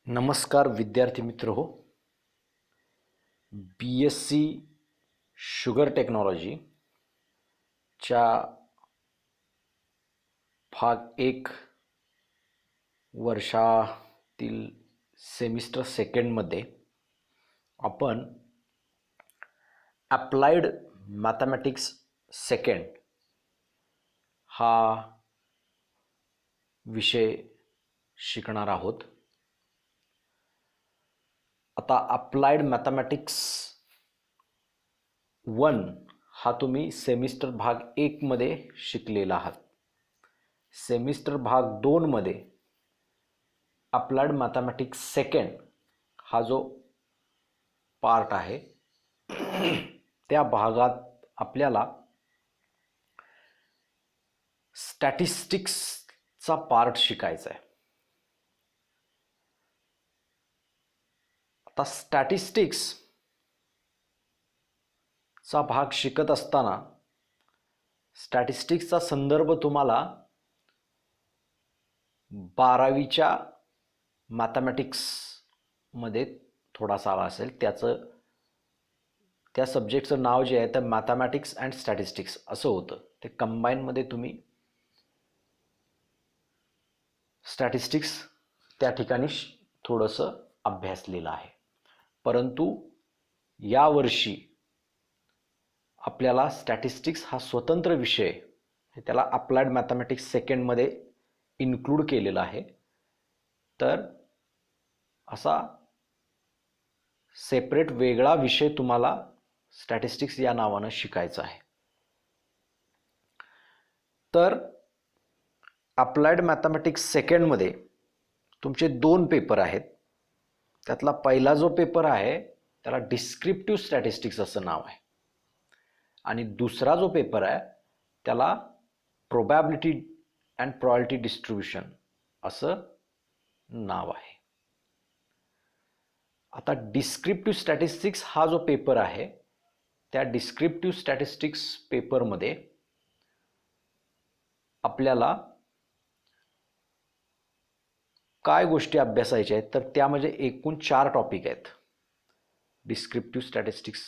नमस्कार विद्यार्थी मित्र हो. BSc शुगर टेक्नॉलॉजीच्या भाग 1 वर्षातील सेमिस्टर सेकंडमध्ये आपण अप्लाइड मॅथमॅटिक्स सेकंड हा विषय शिकणार आहोत. आता अप्लाइड मॅथमॅटिक्स 1 हा तुम्ही सेमिस्टर भाग 1 मध्ये शिकलेला आहात. सेमिस्टर भाग 2 मध्ये अप्लाइड मॅथमॅटिक्स सेकंड हा जो पार्ट आहे त्या भागात आपल्याला स्टॅटिस्टिक्सचा पार्ट शिकायचा आहे. आता स्टॅटिस्टिक्सचा भाग शिकत असताना स्टॅटिस्टिक्सचा संदर्भ तुम्हाला 12वीच्या मॅथमॅटिक्समध्ये थोडासा आला असेल. त्या सब्जेक्टचं नाव जे आहे ते मॅथमॅटिक्स अँड स्टॅटिस्टिक्स असं होतं. ते कंबाईनमध्ये तुम्ही स्टॅटिस्टिक्स त्या ठिकाणी थोडंसं अभ्यासलेलं आहे. परंतु यावर्षी आपल्याला स्टॅटिस्टिक्स हा स्वतंत्र विषय त्याला अप्लाइड मॅथमॅटिक्स सेकंडमध्ये इन्क्लूड केलेला आहे. तर असा सेपरेट वेगळा विषय तुम्हाला स्टॅटिस्टिक्स या नावानं शिकायचा आहे. तर अप्लाइड मॅथमॅटिक्स सेकंडमध्ये तुमचे 2 पेपर आहेत. त्यातला पहिला जो पेपर आहे त्याला डिस्क्रिप्टिव्ह स्टॅटिस्टिक्स असं नाव आहे आणि दुसरा जो पेपर आहे त्याला प्रोबॅबिलिटी अँड प्रॉबिलिटी डिस्ट्रीब्युशन असं नाव आहे. आता डिस्क्रिप्टिव्ह स्टॅटिस्टिक्स हा जो पेपर आहे त्या डिस्क्रिप्टिव्ह स्टॅटिस्टिक्स पेपरमध्ये आपल्याला काय गोष्टी अभ्यासायच्या आहेत तर त्यामध्ये एकूण 4 टॉपिक आहेत. डिस्क्रिप्टिव्ह स्टॅटिस्टिक्स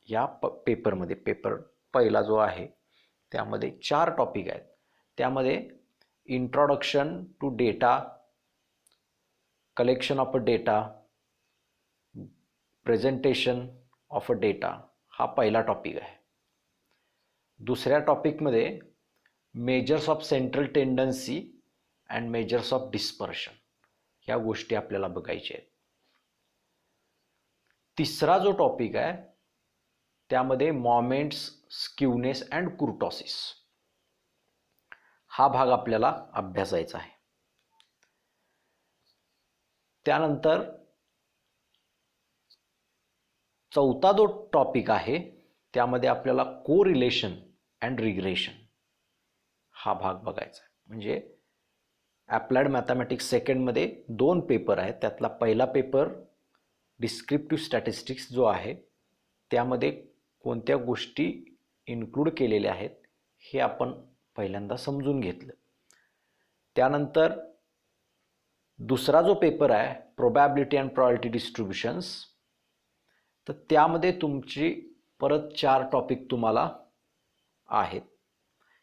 या पेपरमध्ये पेपर पहिला जो आहे त्यामध्ये 4 टॉपिक आहेत. त्यामध्ये introduction to data, collection of a data, presentation of a data हा पहिला टॉपिक आहे. दुसऱ्या टॉपिकमध्ये measures of central tendency and measures of dispersion ह्या गोष्टी आपल्याला बघायच्या आहेत. तिसरा जो टॉपिक आहे त्यामध्ये मोमेंट्स, स्क्यूनेस अँड कुर्टॉसिस हा भाग आपल्याला अभ्यासायचा आहे. त्यानंतर चौथा जो टॉपिक आहे त्यामध्ये आपल्याला कोरिलेशन अँड रिग्रेशन हा भाग बघायचा आहे. म्हणजे अप्लाइड मॅथमॅटिक्स सेकंडमध्ये 2 पेपर आहेत. त्यातला पहिला पेपर डिस्क्रिप्टिव्ह स्टॅटिस्टिक्स जो आहे त्यामध्ये कोणत्या गोष्टी इन्क्लूड केलेल्या आहेत हे आपण पहिल्यांदा समजून घेतलं. त्यानंतर दुसरा जो पेपर आहे प्रोबॅबिलिटी अँड प्रॉबिलिटी डिस्ट्रीब्युशन्स तर त्यामध्ये तुमची परत 4 टॉपिक तुम्हाला आहेत.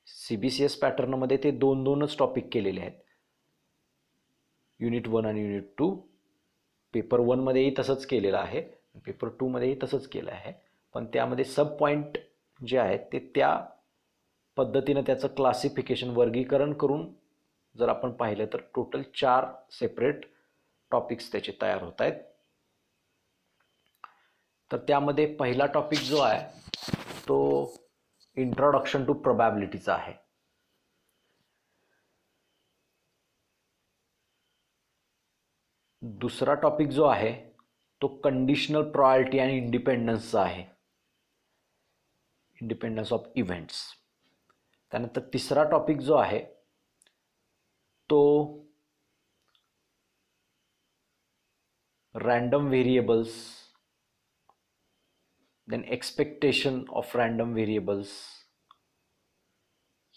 CBCS पॅटर्नमध्ये ते 2-2च टॉपिक केलेले आहेत. युनिट 1 आणि युनिट 2. पेपर 1 मध्येही तसंच केलेलं आहे, पेपर 2 मध्येही तसंच केलं आहे. पण त्यामध्ये सब पॉईंट जे आहेत ते त्या पद्धतीनं त्याचं क्लासिफिकेशन वर्गीकरण करून जर आपण पाहिलं तर टोटल 4 सेपरेट टॉपिक्स त्याचे तयार होत आहेत. तर त्यामध्ये पहिला टॉपिक जो आहे तो इंट्रोडक्शन टू प्रोबॅबिलिटीचा आहे. दुसरा टॉपिक जो आहे तो कंडिशनल प्रोबॅबिलिटी आणि इंडिपेंडन्सचा आहे, इंडिपेंडन्स ऑफ इव्हेंट्स. त्यानंतर तिसरा टॉपिक जो आहे तो random variables, then expectation of random variables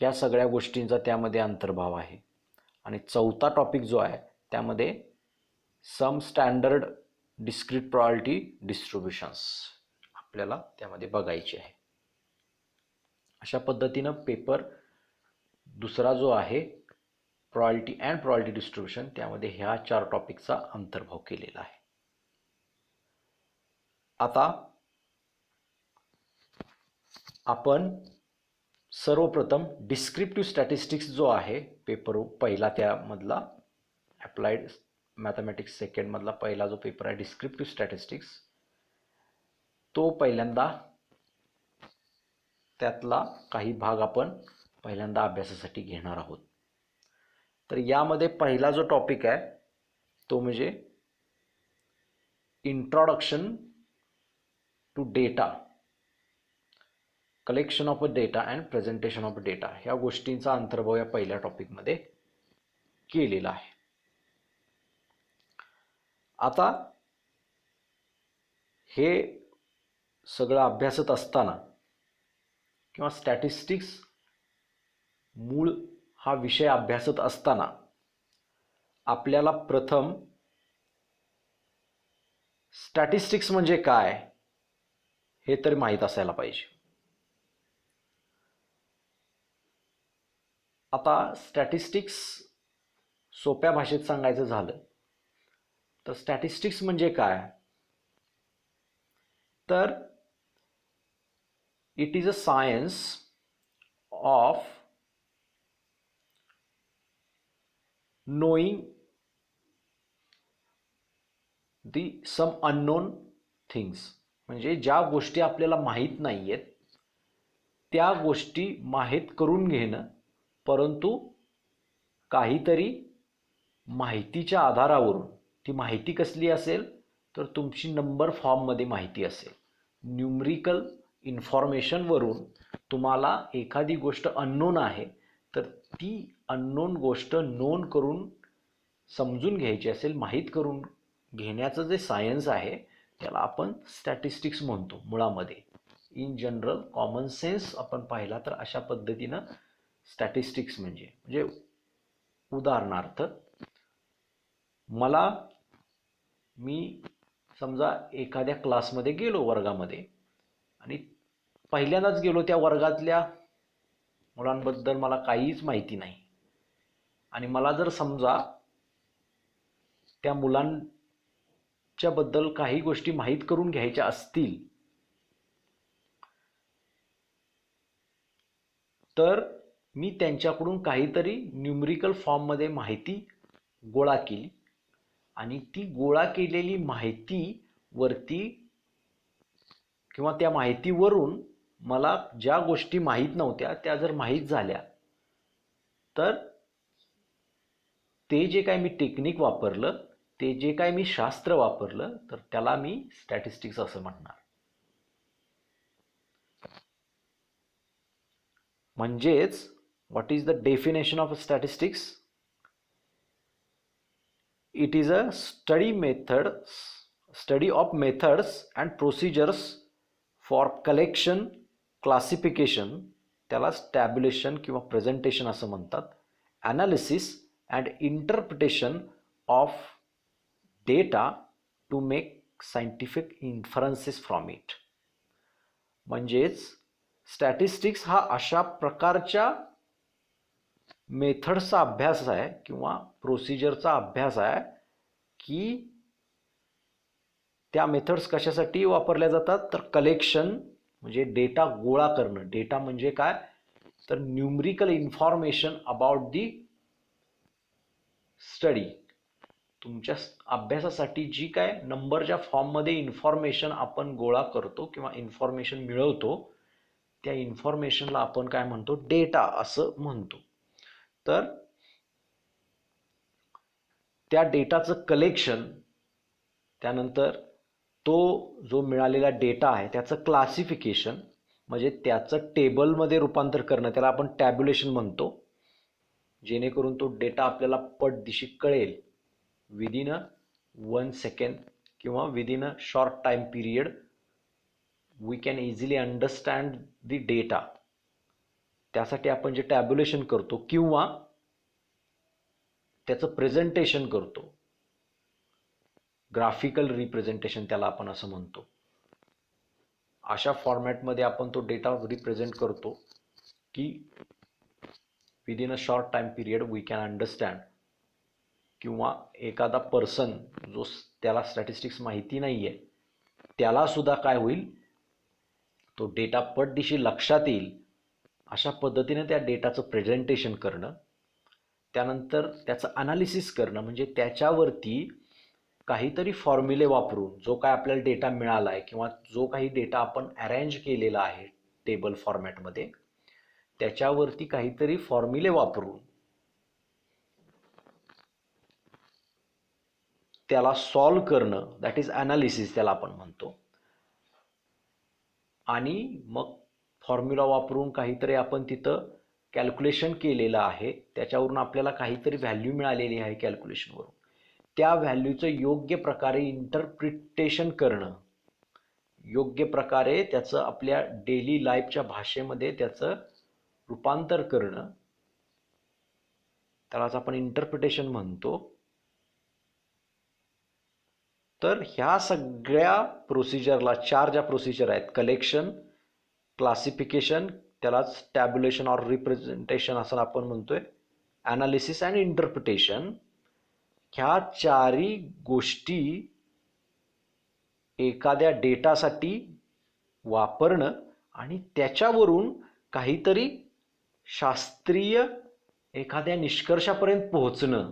या सगळ्या गोष्टींचा त्यामध्ये अंतर्भाव आहे. आणि चौथा टॉपिक जो आहे त्यामध्ये सम स्टँडर्ड डिस्क्रीट प्रोबॅबिलिटी डिस्ट्रीब्युशन्स आपल्याला त्यामध्ये बघायचे आहे. अशा पद्धतीनं पेपर दुसरा जो आहे प्रोबॅबिलिटी अँड प्रोबॅबिलिटी डिस्ट्रीब्युशन, त्यामध्ये ह्या 4 टॉपिकचा अंतर्भाव केलेला आहे. आता आपण सर्वप्रथम डिस्क्रिप्टिव्ह स्टॅटिस्टिक्स जो आहे पेपर पहिला, त्यामधला अप्लाइड मॅथमॅटिक्स सेकंडमधला पहिला जो पेपर आहे डिस्क्रिप्टिव्ह स्टॅटिस्टिक्स, तो पहिल्यांदा त्यातला काही भाग आपण पहिल्यांदा अभ्यासासाठी घेणार आहोत. तर यामध्ये पहिला जो टॉपिक आहे तो म्हणजे introduction to data, collection of data and presentation of data, ह्या गोष्टींचा अंतर्भाव या पहिल्या टॉपिकमध्ये केलेला आहे. आता हे सगळं अभ्यासत असताना किंवा स्टॅटिस्टिक्स मूळ हा विषय अभ्यासत असताना आपल्याला प्रथम स्टॅटिस्टिक्स म्हणजे काय हे तर माहीत असायला पाहिजे. आता स्टॅटिस्टिक्स सोप्या भाषेत सांगायचं झालं तर स्टॅटिस्टिक्स म्हणजे काय, तर it is a science of knowing the some unknown things, म्हणजे ज्या गोष्टी आपल्याला माहीत नाही आहेत त्या गोष्टी माहीत करून घेणं, परंतु काहीतरी माहितीच्या आधारावरून, ती माहिती कसली असेल तर तुमची नंबर फॉर्ममध्ये माहिती असेल, न्यूमरिकल इन्फॉर्मेशनवरून तुम्हाला एखादी गोष्ट अननोन आहे तर ती अननोन गोष्ट नोन करून समजून घ्यायची असेल, माहीत करून घेण्याचं जे सायन्स आहे त्याला आपण स्टॅटिस्टिक्स म्हणतो मुळामध्ये. इन जनरल कॉमन सेन्स आपण पाहिला तर अशा पद्धतीनं स्टॅटिस्टिक्स म्हणजे उदाहरणार्थ मी समजा एखाद्या क्लासमध्ये गेलो, वर्गामध्ये, आणि पहिल्यांदाच गेलो, त्या वर्गातल्या मुलांबद्दल मला काहीच माहिती नाही, आणि मला जर समजा त्या मुलांच्या बद्दल काही गोष्टी माहीत करून घ्यायच्या असतील तर मी त्यांच्याकडून काहीतरी न्यूमरिकल फॉर्ममध्ये माहिती गोळा केली, आणि ती गोळा केलेली माहितीवरती किंवा त्या माहितीवरून मला ज्या गोष्टी माहीत नव्हत्या त्या जर माहीत झाल्या तर ते जे काय मी टेक्निक वापरलं, ते जे काय मी शास्त्र वापरलं, तर त्याला मी स्टॅटिस्टिक्स असं म्हणणार. म्हणजेच what is the definition of statistics? It is a study of methods and procedures for collection, classification, त्याला टॅब्युलेशन किंवा प्रेझेंटेशन असं म्हणतात, analysis and interpretation of data to make scientific inferences from it. म्हणजेच statistics हा अशा प्रकारच्या मेथड्सचा अभ्यास आहे किंवा प्रोसिजरचा अभ्यास आहे की त्या मेथड्स कशासाठी वापरल्या जातात, तर कलेक्शन म्हणजे डेटा गोळा करणं. डेटा म्हणजे काय, तर numerical information about the study. तुमच्या अभ्यासासाठी जी काय नंबरच्या फॉर्ममध्ये इन्फॉर्मेशन आपण गोळा करतो किंवा इन्फॉर्मेशन मिळवतो, त्या इन्फॉर्मेशनला आपण काय म्हणतो, डेटा असं म्हणतो. तर त्या डेटाचं कलेक्शन, त्यानंतर तो जो मिळालेला डेटा आहे त्याचं क्लासिफिकेशन म्हणजे त्याचं टेबलमध्ये रूपांतर करणं, त्याला आपण टॅब्युलेशन म्हणतो, जेणेकरून तो डेटा आपल्याला पटदिशी कळेल विदिन अ 1 सेकंड किंवा within a short time period. We can easily understand the data. त्यासाठी आपण जे टॅब्युलेशन करतो किंवा त्याचं प्रेझेंटेशन करतो, ग्राफिकल रिप्रेझेंटेशन त्याला आपण असं म्हणतो. अशा फॉर्मॅटमध्ये आपण तो डेटा रिप्रेझेंट करतो की within a short time period we can understand, किंवा एखादा पर्सन जो त्याला स्टॅटिस्टिक्स माहिती नाही आहे त्याला सुद्धा काय होईल, तो डेटा पटदिशी लक्षात येईल अशा पद्धतीने त्या डेटाचं प्रेझेंटेशन करणं, त्यानंतर त्याचं अनालिसिस करणं, म्हणजे त्याच्यावरती काहीतरी फॉर्म्युले वापरून जो काय आपल्याला डेटा मिळाला आहे किंवा जो काही डेटा आपण अरेंज केलेला आहे टेबल फॉर्मॅटमध्ये, त्याच्यावरती काहीतरी फॉर्म्युले वापरून त्याला सॉल्व करणं, दॅट इज ॲनालिसिस त्याला आपण म्हणतो. आणि मग फॉर्म्युला वापरून काहीतरी आपण तिथं कॅल्क्युलेशन केलेलं आहे, त्याच्यावरून आपल्याला काहीतरी व्हॅल्यू मिळालेली आहे कॅल्क्युलेशनवरून, त्या व्हॅल्यूचं योग्य प्रकारे इंटरप्रिटेशन करणं, योग्य प्रकारे त्याचं आपल्या डेली लाईफच्या भाषेमध्ये त्याचं रूपांतर करणं, त्यालाच आपण इंटरप्रिटेशन म्हणतो. तर ह्या सगळ्या प्रोसिजरला, 4 ज्या प्रोसिजर आहेत, कलेक्शन, क्लासिफिकेशन, त्यालाच टॅब्युलेशन ऑर रिप्रेझेंटेशन असं आपण म्हणतोय, ॲनालिसिस अँड इंटरप्रिटेशन, ह्या 4ही गोष्टी एखाद्या डेटासाठी वापरणं आणि त्याच्यावरून काहीतरी शास्त्रीय एखाद्या निष्कर्षापर्यंत पोहोचणं,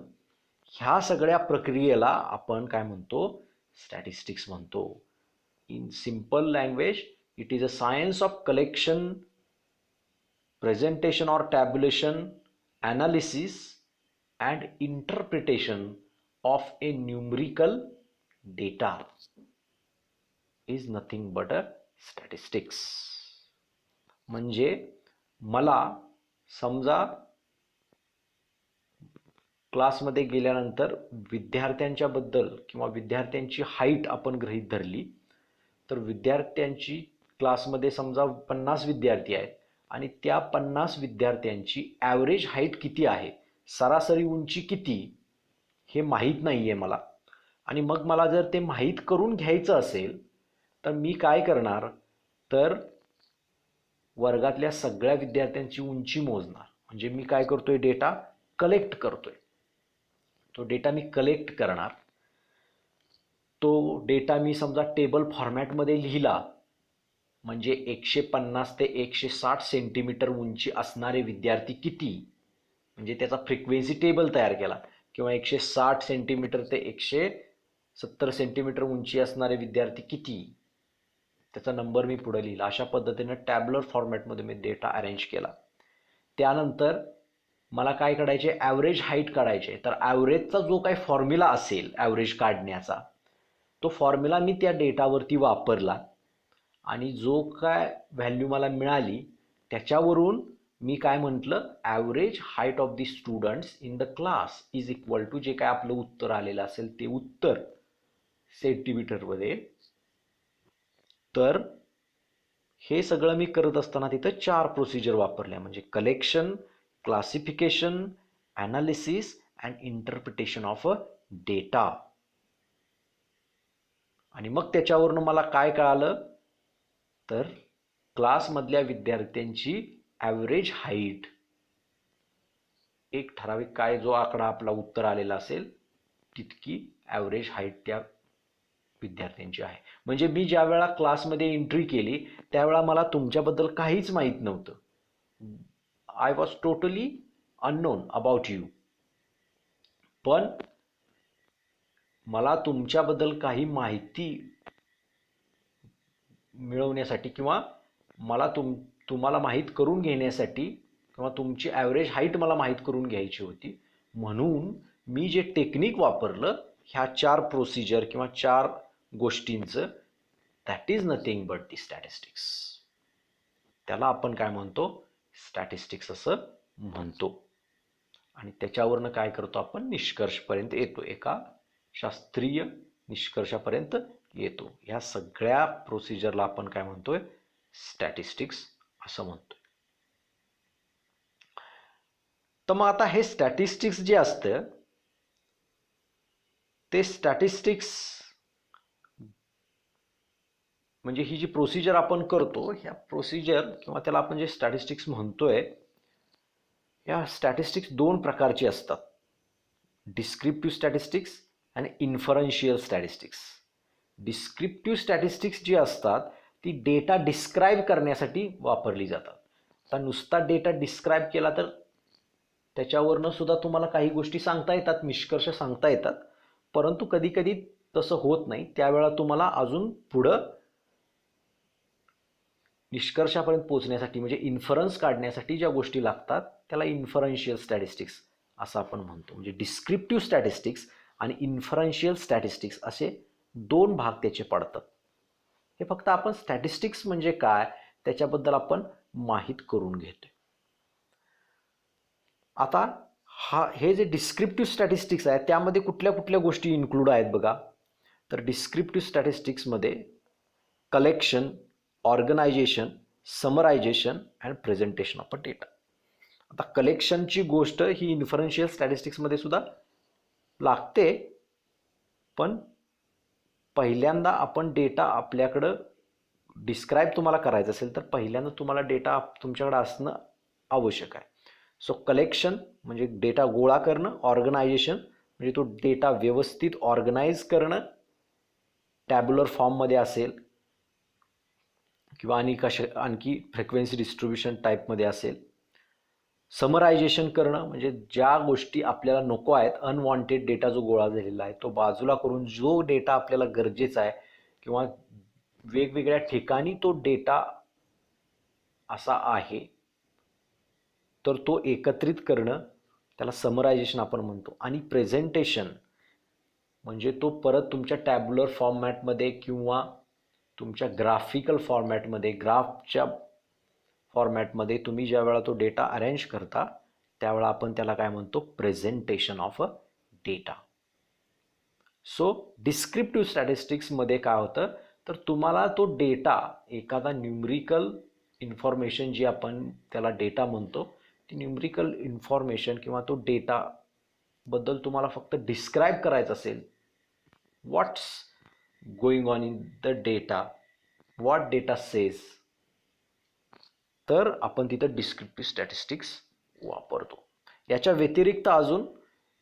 ह्या सगळ्या प्रक्रियेला आपण काय म्हणतो, स्टॅटिस्टिक्स म्हणतो. In simple language, it is a science of collection, presentation or tabulation, analysis and interpretation of a numerical data is nothing but a statistics. म्हणजे मला समजा क्लासमध्ये गेल्यानंतर विद्यार्थ्यांच्याबद्दल किंवा विद्यार्थ्यांची हाईट आपण गृहीत धरली, तर विद्यार्थ्यांची क्लासमध्ये समजा 50 विद्यार्थी आहेत आणि त्या 50 विद्यार्थ्यांची ॲव्हरेज हाईट किती आहे, सरासरी उंची किती, हे माहीत नाही आहे मला. आणि मग मला जर ते माहीत करून घ्यायचं असेल तर मी काय करणार, तर वर्गातल्या सगळ्या विद्यार्थ्यांची उंची मोजणार. म्हणजे मी काय करतोय, डेटा कलेक्ट करतोय. तो डेटा मी कलेक्ट करणार. तो डेटा मी समजा टेबल फॉर्मॅटमध्ये लिहिला, म्हणजे 150 ते 160 सेंटीमीटर उंची असणारे विद्यार्थी किती, म्हणजे त्याचा फ्रिक्वेन्सी टेबल तयार केला, किंवा 160 सेंटीमीटर ते 170 सेंटीमीटर उंची असणारे विद्यार्थी किती, त्याचा नंबर मी पुढे लिहिला. अशा पद्धतीने टॅब्युलर फॉर्मॅटमध्ये मी डेटा अरेंज केला. त्यानंतर मला काय काढायचे, ॲव्हरेज हाईट काढायचे. तर ॲव्हरेजचा जो काही फॉर्म्युला असेल ॲव्हरेज काढण्याचा, तो फॉर्म्युला मी त्या डेटावरती वापरला आणि जो काय व्हॅल्यू मला मिळाली त्याच्यावरून मी काय म्हटलं, average height of the students in the class is equal to, जे काय आपलं उत्तर आलेलं असेल ते उत्तर सेंटीमीटरमध्ये. तर हे सगळं मी करत असताना तिथं 4 प्रोसिजर वापरल्या, म्हणजे collection, classification, analysis and interpretation of a data. आणि मग त्याच्यावरून मला काय कळालं, तर क्लासमधल्या विद्यार्थ्यांची ॲव्हरेज हाईट, एक ठराविक काय जो आकडा आपला उत्तर आलेला असेल तितकी ॲव्हरेज हाईट त्या विद्यार्थ्यांची आहे. म्हणजे मी ज्या वेळा क्लासमध्ये एंट्री केली त्यावेळा मला तुमच्याबद्दल काहीच माहीत नव्हतं. I was totally unknown about you. पण मला तुमच्याबद्दल काही माहिती मिळवण्यासाठी किंवा मला तुम्हाला माहीत करून घेण्यासाठी किंवा तुमची ॲव्हरेज हाईट मला माहीत करून घ्यायची होती, म्हणून मी जे टेक्निक वापरलं ह्या 4 प्रोसिजर किंवा 4 गोष्टींचं, that is nothing but the statistics. त्याला आपण काय म्हणतो, स्टॅटिस्टिक्स असं म्हणतो. आणि त्याच्यावरनं काय करतो आपण, निष्कर्षपर्यंत येतो, एका शास्त्रीय निष्कर्षापर्यंत येतो. ह्या सगळ्या प्रोसिजरला आपण काय म्हणतोय, स्टॅटिस्टिक्स असं म्हणतोय. तर मग आता हे स्टॅटिस्टिक्स जे असतं ते स्टॅटिस्टिक्स म्हणजे ही जी प्रोसिजर आपण करतो, ह्या प्रोसिजर किंवा त्याला आपण जे स्टॅटिस्टिक्स म्हणतोय, या स्टॅटिस्टिक्स दोन प्रकारची असतात. डिस्क्रिप्टिव्ह स्टॅटिस्टिक्स आणि इन्फरन्शियल स्टॅटिस्टिक्स. डिस्क्रिप्टिव्ह स्टॅटिस्टिक्स जी असतात ती डेटा डिस्क्राईब करण्यासाठी वापरली जातात. आता नुसता डेटा डिस्क्राईब केला तर त्याच्यावरनं सुद्धा तुम्हाला काही गोष्टी सांगता येतात, निष्कर्ष सांगता येतात, परंतु कधी कधी तसं होत नाही. त्यावेळेला तुम्हाला अजून पुढं निष्कर्षापर्यंत पोहोचण्यासाठी म्हणजे इन्फरन्स काढण्यासाठी ज्या गोष्टी लागतात त्याला इन्फरन्शियल स्टॅटिस्टिक्स असं आपण म्हणतो. म्हणजे डिस्क्रिप्टिव्ह स्टॅटिस्टिक्स आणि इन्फरन्शियल स्टॅटिस्टिक्स असे दोन भाग त्याचे पडतात. हे फक्त आपण स्टॅटिस्टिक्स म्हणजे काय त्याच्याबद्दल आपण माहीत करून घेतोय. आता हे जे डिस्क्रिप्टिव्ह स्टॅटिस्टिक्स आहे त्यामध्ये कुठल्या कुठल्या गोष्टी इन्क्लूड आहेत बघा. तर डिस्क्रिप्टिव्ह स्टॅटिस्टिक्समध्ये collection, organisation, summarisation and presentation of data. आता कलेक्शनची गोष्ट ही इन्फरन्शियल स्टॅटिस्टिक्समध्ये सुद्धा लागते, पण पहिल्यांदा आपण डेटा आपल्याकडं डिस्क्राईब तुम्हाला करायचं असेल तर पहिल्यांदा तुम्हाला डेटा तुमच्याकडे असणं आवश्यक आहे. सो कलेक्शन म्हणजे डेटा गोळा करणं, ऑर्गनायझेशन म्हणजे तो डेटा व्यवस्थित ऑर्गनाईज करणं, टॅब्युलर फॉर्ममध्ये असेल किंवा आणखी फ्रिक्वेन्सी डिस्ट्रीब्युशन टाईपमध्ये असेल. समरायझेशन करणं म्हणजे ज्या गोष्टी आपल्याला नको आहेत, अनवॉन्टेड डेटा जो गोळा झालेला आहे तो बाजूला करून जो डेटा आपल्याला गरजेचा आहे किंवा वेगवेगळ्या ठिकाणी तो डेटा असा आहे तर तो एकत्रित करणं त्याला समरायझेशन आपण म्हणतो. आणि प्रेझेंटेशन म्हणजे तो परत तुमच्या टॅब्युलर फॉर्मॅटमध्ये किंवा तुमच्या ग्राफिकल फॉर्मॅटमध्ये, ग्राफच्या फॉर्मॅटमध्ये तुम्ही ज्या वेळा तो डेटा अरेंज करता त्यावेळा आपण त्याला काय म्हणतो, presentation of a data. So descriptive स्टॅटिस्टिक्समध्ये काय होतं तर तुम्हाला तो डेटा एखादा न्यूमरिकल इन्फॉर्मेशन जी आपण त्याला डेटा म्हणतो ती न्यूमरिकल इन्फॉर्मेशन किंवा तो डेटा बद्दल तुम्हाला फक्त डिस्क्राईब करायचं असेल, what's going on in the data, what data says, तर आपण तिथं डिस्क्रिप्टिव्ह स्टॅटिस्टिक्स वापरतो. याच्या व्यतिरिक्त अजून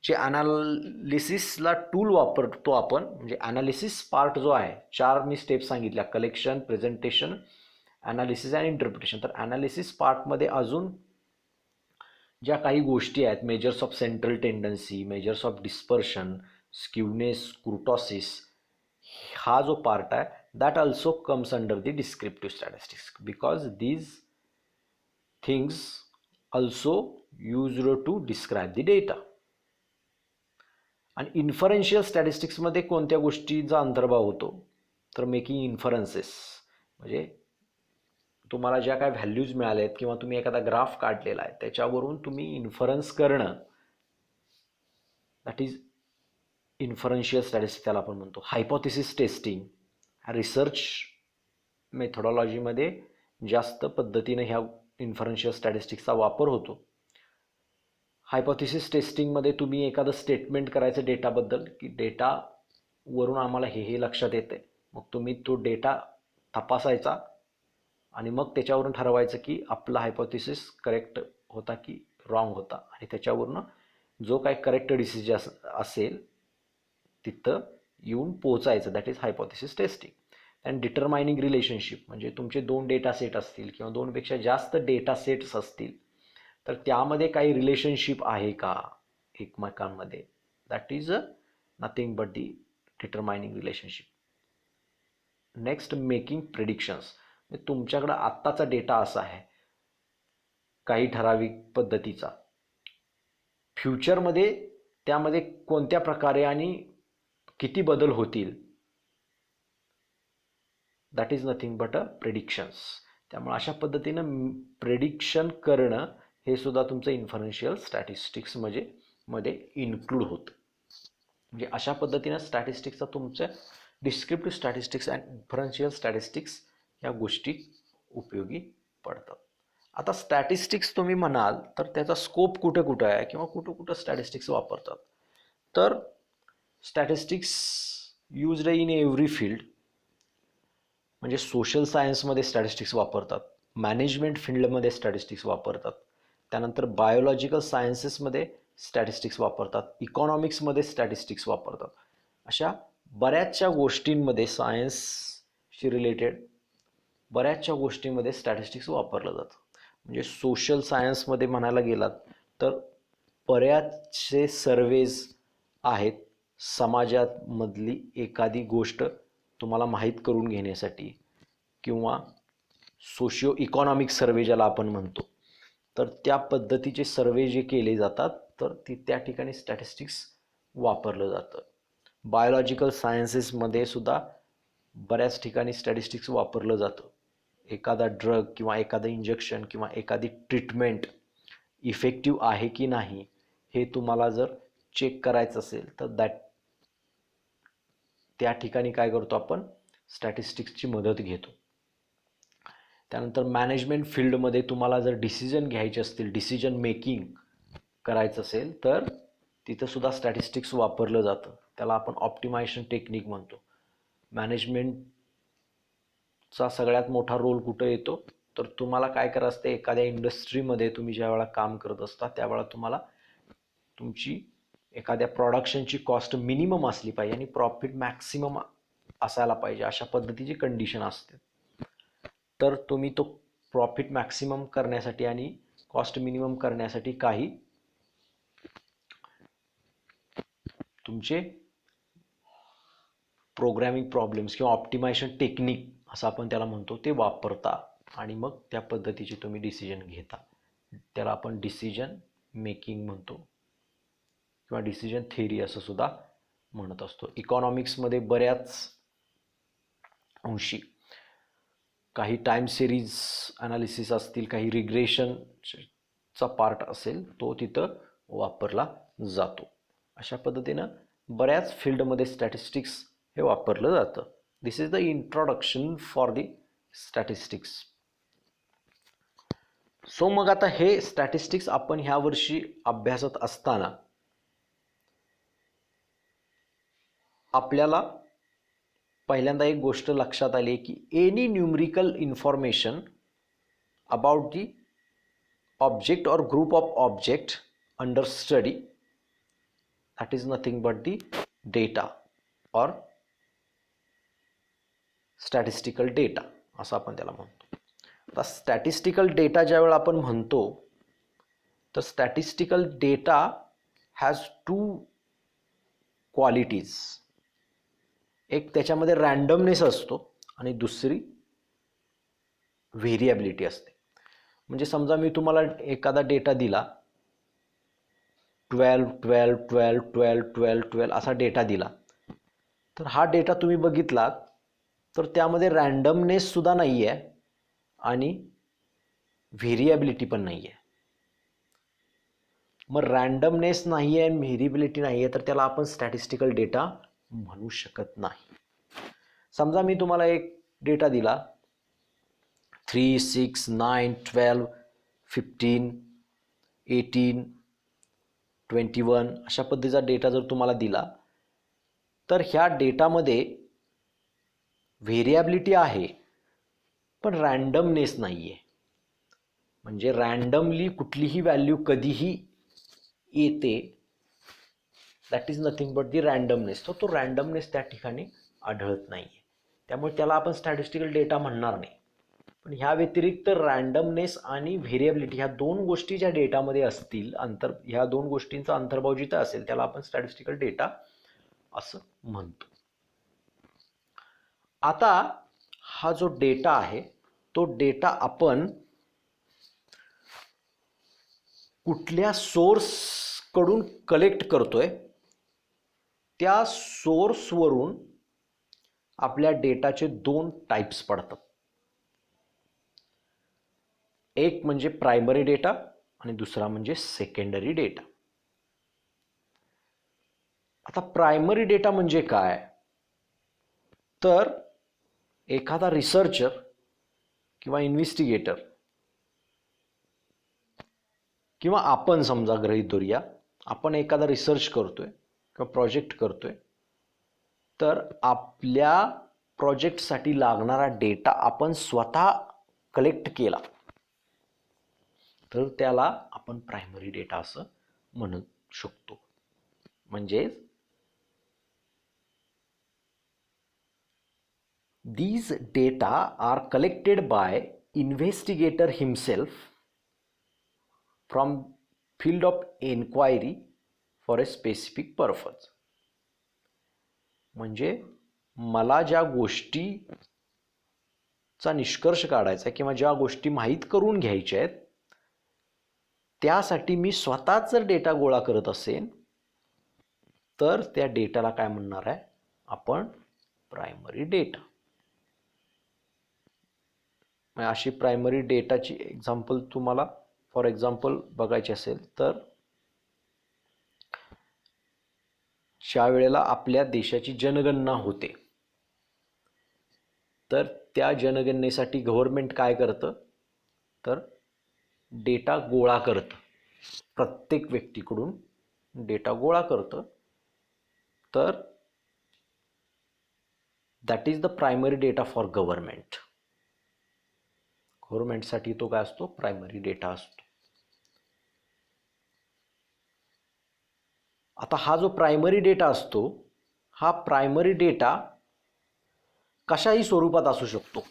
जे ॲनालिसिसला टूल वापरतो आपण म्हणजे ॲनालिसिस पार्ट जो आहे, चार मी स्टेप सांगितल्या, कलेक्शन, प्रेझेंटेशन, ॲनालिसिस आणि इंटरप्रिटेशन. तर ॲनालिसिस पार्टमध्ये अजून ज्या काही गोष्टी आहेत, measures of central tendency, measures of dispersion, skewness, kurtosis, हा जो पार्ट आहे that also comes under the descriptive statistics because these things also used to describe the data. आणि इन्फरन्शियल स्टॅटिस्टिक्समध्ये कोणत्या गोष्टींचा अंतर्भाव होतो तर मेकिंग इन्फरन्सेस म्हणजे तुम्हाला ज्या काय व्हॅल्यूज मिळाल्या आहेत किंवा तुम्ही एखादा ग्राफ काढलेला आहे त्याच्यावरून तुम्ही इन्फरन्स करणं, दॅट इज इन्फरन्शियल स्टॅटिस्टिक्स त्याला आपण म्हणतो. हायपोथेसिस टेस्टिंग रिसर्च मेथोडॉलॉजीमध्ये जास्त पद्धतीने ह्या इन्फरन्शियल स्टॅटिस्टिक्सचा वापर होतो. हायपोथेसिस टेस्टिंगमध्ये तुम्ही एखादं स्टेटमेंट करायचं डेटाबद्दल की डेटावरून आम्हाला हे लक्षात येते, मग तुम्ही तो डेटा तपासायचा आणि मग त्याच्यावरून ठरवायचं की आपला हायपोथेसिस करेक्ट होता की रॉंग होता आणि त्याच्यावरून जो काही करेक्ट डिसिजन असेल तिथं येऊन पोचायचं, that is hypothesis testing. And डिटरमायनिंग relationship म्हणजे तुमचे दोन डेटा सेट असतील किंवा दोनपेक्षा जास्त डेटा सेट्स असतील तर त्यामध्ये काही रिलेशनशिप आहे का एकमेकांमध्ये, that is nothing but the डिटरमायनिंग relationship. Next making predictions म्हणजे तुमच्याकडं आत्ताचा डेटा असा आहे काही ठराविक पद्धतीचा, फ्युचरमध्ये त्यामध्ये कोणत्या प्रकारे आणि किती बदल होतील, that is nothing but a predictions. त्यामुळे अशा पद्धतीनं प्रेडिक्शन करणं हे सुद्धा तुमचं इन्फरन्शियल स्टॅटिस्टिक्स मध्ये इन्क्लूड होतं. म्हणजे अशा पद्धतीनं स्टॅटिस्टिक्सचा तुमच्या डिस्क्रिप्टिव्ह स्टॅटिस्टिक्स अँड इन्फरन्शियल स्टॅटिस्टिक्स या गोष्टी उपयोगी पडतात. आता स्टॅटिस्टिक्स तुम्ही म्हणाल तर त्याचा स्कोप कुठे कुठं आहे किंवा कुठं कुठं स्टॅटिस्टिक्स वापरतात. तर statistics used in every field. म्हणजे सोशल सायन्समध्ये स्टॅटिस्टिक्स वापरतात, मॅनेजमेंट फील्डमध्ये स्टॅटिस्टिक्स वापरतात, त्यानंतर बायोलॉजिकल सायन्सेसमध्ये स्टॅटिस्टिक्स वापरतात, इकॉनॉमिक्समध्ये स्टॅटिस्टिक्स वापरतात. अशा बऱ्याचशा गोष्टींमध्ये सायन्सशी रिलेटेड बऱ्याचशा गोष्टींमध्ये स्टॅटिस्टिक्स वापरलं जातं. म्हणजे सोशल सायन्समध्ये म्हणायला गेलात तर बऱ्याचशे सर्वेज आहेत समाजामधली एखादी गोष्ट तुम्हाला माहीत करून घेण्यासाठी, किंवा सोशिओ इकॉनॉमिक सर्वे ज्याला आपण म्हणतो, तर त्या पद्धतीचे सर्वे जे केले जातात तर त्या ठिकाणी स्टॅटिस्टिक्स वापरलं जातं. बायोलॉजिकल सायन्सेसमध्ये सुद्धा बऱ्याच ठिकाणी स्टॅटिस्टिक्स वापरलं जातं. एखादा ड्रग किंवा एखादं इंजेक्शन किंवा एखादी ट्रीटमेंट इफेक्टिव्ह आहे की नाही हे तुम्हाला जर चेक करायचं असेल तर त्या ठिकाणी काय करतो आपण, स्टॅटिस्टिक्सची मदत घेतो. त्यानंतर मॅनेजमेंट फील्डमध्ये तुम्हाला जर डिसिजन घ्यायचे असतील, डिसिजन मेकिंग करायचं असेल तर तिथं सुद्धा स्टॅटिस्टिक्स वापरलं जातं. त्याला आपण ऑप्टिमायझेशन टेक्निक म्हणतो. मॅनेजमेंटचा सगळ्यात मोठा रोल कुठं येतो, तर तुम्हाला काय करायचं असते, एखाद्या इंडस्ट्रीमध्ये तुम्ही ज्या वेळा काम करत असता त्यावेळा तुम्हाला तुमची एखाद्या प्रोडक्शनची कॉस्ट मिनिमम असली पाहिजे आणि प्रॉफिट मॅक्सिमम असायला पाहिजे, अशा पद्धतीची कंडिशन असते. तर तुम्ही तो प्रॉफिट मॅक्सिमम करण्यासाठी आणि कॉस्ट मिनिमम करण्यासाठी काही तुमचे प्रोग्रॅमिंग प्रॉब्लेम्स किंवा ऑप्टिमायझेशन टेक्निक असं आपण त्याला म्हणतो ते वापरता आणि मग त्या पद्धतीचे तुम्ही डिसिजन घेता. त्याला आपण डिसिजन मेकिंग म्हणतो किंवा डिसिजन थेअरी असं सुद्धा म्हणत असतो. इकॉनॉमिक्समध्ये बऱ्याच अंशी काही टाईम सिरीज ॲनालिसिस असतील, काही रिग्रेशनचा पार्ट असेल तो तिथं वापरला जातो. अशा पद्धतीनं बऱ्याच फील्डमध्ये स्टॅटिस्टिक्स हे वापरलं जातं. This is the introduction for the statistics. So मग आता हे स्टॅटिस्टिक्स आपण ह्या वर्षी अभ्यासत असताना आपल्याला पहिल्यांदा एक गोष्ट लक्षात आली की any numerical information about the object or group of object under study that is nothing but the data or statistical data असं आपण त्याला म्हणतो. आता स्टॅटिस्टिकल डेटा ज्यावेळेला आपण म्हणतो तर statistical data has two qualities. एक त्याच्यामध्ये रँडमनेस असतो आणि दुसरी व्हेरिएबिलिटी असते. म्हणजे समजा मी तुम्हाला एखादा डेटा दिला 12 12 12 12 12 12 असा डेटा दिला, तर हा डेटा तुम्ही बघितलात तर त्यामध्ये रँडमनेस सुद्धा नाही आहे आणि व्हेरिएबिलिटी पण नाही आहे. मग रँडमनेस नाही आहे, व्हेरिएबिलिटी नाही आहे, तर त्याला आपण स्टॅटिस्टिकल डेटा म्हणू शकत नाही. समजा मी तुम्हाला एक डेटा दिला 3 6 9 12 15 18 21 अशा पद्धतीचा डेटा जर तुम्हाला दिला तर ह्या डेटामध्ये व्हेरिएबिलिटी आहे पण रँडमनेस नाही आहे. म्हणजे रँडमली कुठलीही व्हॅल्यू कधीही येते, that is nothing but the randomness. तो रँडमनेस त्या ठिकाणी आढळत नाही आहे, त्यामुळे त्याला आपण स्टॅटिस्टिकल डेटा म्हणणार नाही. पण ह्या व्यतिरिक्त रँडमनेस आणि व्हेरिएबिलिटी ह्या दोन गोष्टी ज्या डेटामध्ये असतील, ह्या दोन गोष्टींचा अंतर्भाव जिथं असेल त्याला आपण स्टॅटिस्टिकल डेटा असं म्हणतो. आता हा जो डेटा आहे तो डेटा आपण कुठल्या सोर्सकडून कलेक्ट करतोय, त्या सोर्सवरून आपल्या डेटाचे दोन टाइप्स पडतात. एक म्हणजे प्रायमरी डेटा आणि दुसरा म्हणजे सेकंडरी डेटा. आता प्रायमरी डेटा म्हणजे काय, तर एखादा रिसर्चर किंवा इन्व्हेस्टिगेटर किंवा आपण समजा गृहीत धरूया आपण एखादा रिसर्च करतोय किंवा प्रोजेक्ट करतोय, तर आपल्या प्रोजेक्टसाठी लागणारा डेटा आपण स्वतः कलेक्ट केला तर त्याला आपण प्रायमरी डेटा असं म्हणू शकतो. म्हणजे these data are collected by investigator himself from field of inquiry for a specific purpose. म्हणजे मला ज्या गोष्टीचा निष्कर्ष काढायचा किंवा ज्या गोष्टी माहीत करून घ्यायच्या आहेत त्यासाठी मी स्वतःच जर डेटा गोळा करत असेल तर त्या डेटाला काय म्हणणार आहे आपण प्रायमरी डेटा. अशी प्रायमरी डेटाची एक्झाम्पल तुम्हाला फॉर एक्झाम्पल बघायची असेल तर ज्या वेळेला आपल्या देशाची जनगणना होते तर त्या जनगणनेसाठी गव्हर्नमेंट काय करतं तर डेटा गोळा करतं, प्रत्येक व्यक्तीकडून डेटा गोळा करतं. तर that is the primary data for government. गव्हर्नमेंटसाठी तो काय असतो प्रायमरी डेटा असतो. आता हा जो प्रायमरी डेटा असतो हा प्रायमरी डेटा कशाही स्वरूपात असू शकतो.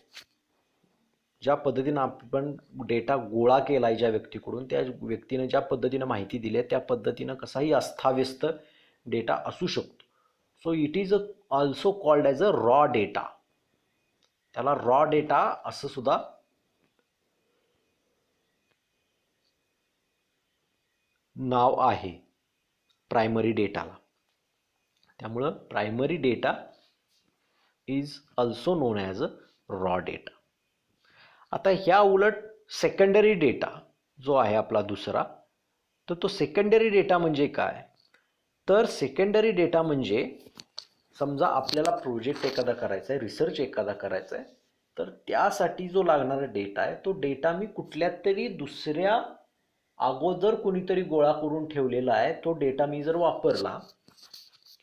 ज्या पद्धतीनं आपण डेटा गोळा केला आहे ज्या व्यक्तीकडून त्या व्यक्तीने ज्या पद्धतीनं माहिती दिली आहे त्या पद्धतीनं कसाही अस्ताव्यस्त डेटा असू शकतो. So it is also called as a raw data. त्याला रॉ डेटा असं सुद्धा नाव आहे प्रायमरी डेटाला. त्यामुळं primary data is also non as a raw data. आता ह्या उलट सेकंडरी डेटा जो आहे आपला दुसरा तर तो सेकंडरी डेटा म्हणजे काय तर सेकंडरी डेटा म्हणजे समजा आपल्याला प्रोजेक्ट एखादा करायचा आहे, रिसर्च एखादा करायचा आहे तर त्यासाठी जो लागणारा डेटा आहे तो डेटा मी कुठल्या तरी दुसऱ्या अगोदर कुणीतरी गोळा करून ठेवलेला आहे तो डेटा मी जर वापरला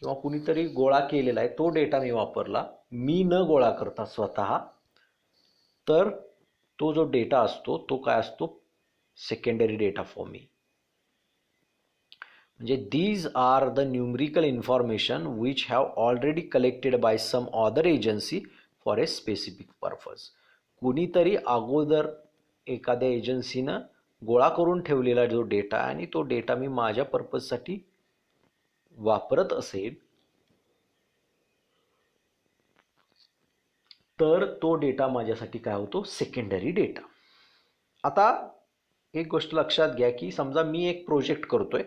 किंवा कुणीतरी गोळा केलेला आहे तो डेटा मी वापरला मी न गोळा करता स्वतः तर तो जो डेटा असतो तो काय असतो सेकंडरी डेटा फॉर मी. म्हणजे these are the numerical information which have already collected by some other agency for a specific purpose. कुणीतरी अगोदर एखाद्या एजन्सीनं गोळा करून ठेवलेला जो डेटा आणि तो डेटा मी माझ्या पर्पजसाठी वापरत असेल तर तो डेटा माझ्यासाठी काय होतो सेकंडरी डेटा. आता एक गोष्ट लक्षात घ्या की समजा मी एक प्रोजेक्ट करतोय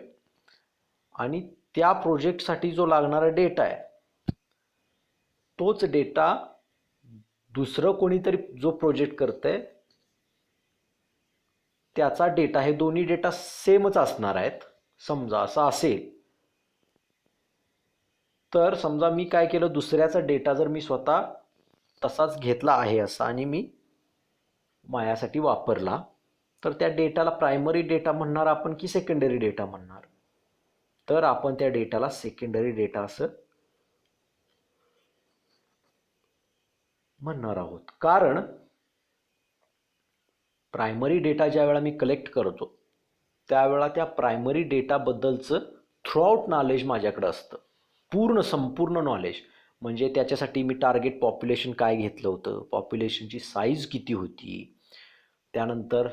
आणि त्या प्रोजेक्टसाठी जो लागणारा डेटा आहे तोच डेटा दुसरं कोणीतरी जो प्रोजेक्ट करतंय त्याचा डेटा हे दोन्ही डेटा सेमच असणार आहेत. समजा असं असेल तर समजा मी काय केलं दुसऱ्याचा डेटा जर मी स्वतः तसाच घेतला आहे असा आणि मी माझ्यासाठी वापरला तर त्या डेटाला प्रायमरी डेटा म्हणणार आपण की सेकंडरी डेटा म्हणणार तर आपण त्या डेटाला सेकंडरी डेटा असं म्हणणार आहोत. कारण प्रायमरी डेटा ज्या वेळा मी कलेक्ट करतो त्यावेळा त्या प्रायमरी डेटाबद्दलचं थ्रूआउट नॉलेज माझ्याकडे असतं, संपूर्ण नॉलेज. म्हणजे त्याच्यासाठी मी टार्गेट पॉप्युलेशन काय घेतलं होतं, पॉप्युलेशनची साईज किती होती, त्यानंतर